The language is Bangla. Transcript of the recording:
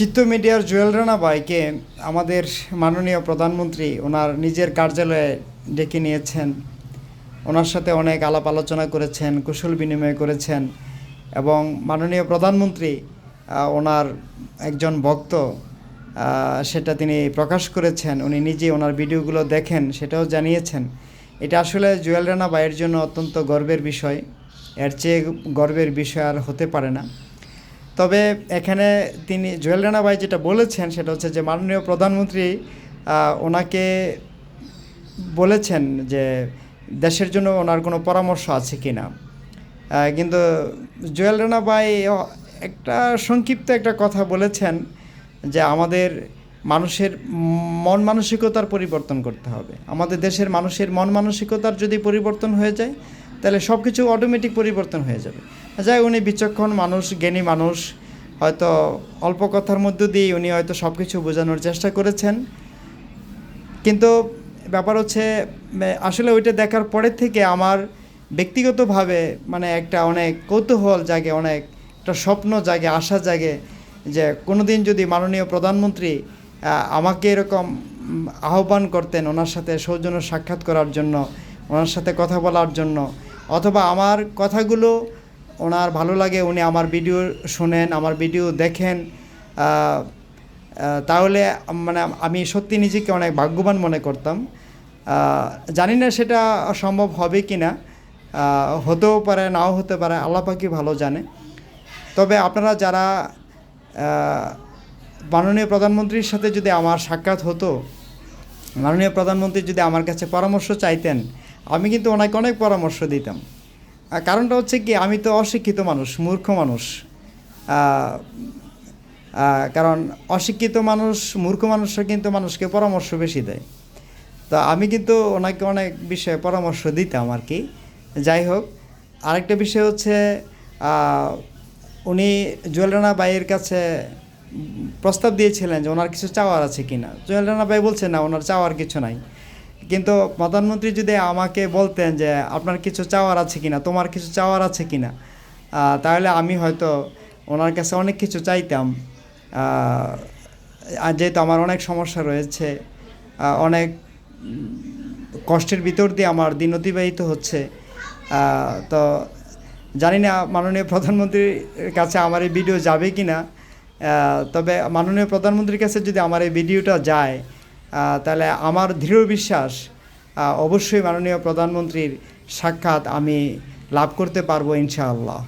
চিত্ত মিডিয়ার জুয়েল রানা ভাইকে আমাদের মাননীয় প্রধানমন্ত্রী ওনার নিজের কার্যালয়ে ডেকে নিয়েছেন। ওনার সাথে অনেক আলাপ আলোচনা করেছেন, কুশল বিনিময় করেছেন এবং মাননীয় প্রধানমন্ত্রী ওনার একজন ভক্ত সেটা তিনি প্রকাশ করেছেন। উনি নিজে ওনার ভিডিওগুলো দেখেন, সেটাও জানিয়েছেন। এটা আসলে জুয়েল রানা ভাইয়ের জন্য অত্যন্ত গর্বের বিষয়। এর চেয়ে গর্বের বিষয় আর হতে পারে না। তবে এখানে তিনি জুয়েল রানা ভাই যেটা বলেছেন সেটা হচ্ছে যে মাননীয় প্রধানমন্ত্রী ওনাকে বলেছেন যে দেশের জন্য ওনার কোনো পরামর্শ আছে কি না। কিন্তু জুয়েল রানা ভাই একটা সংক্ষিপ্ত একটা কথা বলেছেন যে আমাদের মানুষের মন মানসিকতার পরিবর্তন করতে হবে। আমাদের দেশের মানুষের মন মানসিকতার যদি পরিবর্তন হয়ে যায় তাহলে সব কিছু অটোমেটিক পরিবর্তন হয়ে যাবে। যাই উনি বিচক্ষণ মানুষ, জ্ঞানী মানুষ, হয়তো অল্প কথার মধ্য দিয়ে উনি হয়তো সব কিছু বোঝানোর চেষ্টা করেছেন। কিন্তু ব্যাপার হচ্ছে আসলে ওইটা দেখার পরের থেকে আমার ব্যক্তিগতভাবে মানে একটা অনেক কৌতূহল জাগে, অনেক একটা স্বপ্ন জাগে, আশা জাগে যে কোনো দিন যদি মাননীয় প্রধানমন্ত্রী আমাকে এরকম আহ্বান করতেন ওনার সাথে সৌজন্য সাক্ষাৎ করার জন্য, ওনার সাথে কথা বলার জন্য, অথবা আমার কথাগুলো ওনার ভালো লাগে, উনি আমার ভিডিও শোনেন, আমার ভিডিও দেখেন, তাহলে মানে আমি সত্যি নিজেকে অনেক ভাগ্যবান মনে করতাম। জানি না সেটা সম্ভব হবে কি না, হতেও পারে, নাও হতে পারে, আল্লাহ পাকই ভালো জানে। তবে আপনারা যারা মাননীয় প্রধানমন্ত্রীর সাথে যদি আমার সাক্ষাৎ হতো, মাননীয় প্রধানমন্ত্রী যদি আমার কাছে পরামর্শ চাইতেন, আমি কিন্তু ওনাকে অনেক পরামর্শ দিতাম। কারণটা হচ্ছে কি, আমি তো অশিক্ষিত মানুষ, মূর্খ মানুষ। কারণ অশিক্ষিত মানুষ, মূর্খ মানুষরা কিন্তু মানুষকে পরামর্শ বেশি দেয়। তো আমি কিন্তু ওনাকে অনেক বিষয়ে পরামর্শ দিতাম আর কি। যাই হোক, আরেকটা বিষয় হচ্ছে উনি জুয়েল রানা ভাইয়ের কাছে প্রস্তাব দিয়েছিলেন যে ওনার কিছু চাওয়ার আছে কি না। জুয়েল রানা ভাই বলছেন না, ওনার চাওয়ার কিছু নাই। কিন্তু প্রধানমন্ত্রী যদি আমাকে বলতেন যে আপনার কিছু চাওয়ার আছে কি না, তোমার কিছু চাওয়ার আছে কি না, তাহলে আমি হয়তো ওনার কাছে অনেক কিছু চাইতাম। যেহেতু আমার অনেক সমস্যা রয়েছে, অনেক কষ্টের ভিতর দিয়ে আমার দিন অতিবাহিত হচ্ছে। তো জানি না মাননীয় প্রধানমন্ত্রীর কাছে আমার এই ভিডিও যাবে কি না। তবে মাননীয় প্রধানমন্ত্রীর কাছে যদি আমার এই ভিডিওটা যায় তাহলে আমার দৃঢ় বিশ্বাস অবশ্যই মাননীয় প্রধানমন্ত্রীর সাক্ষাৎ আমি লাভ করতে পারবো ইনশাআল্লাহ।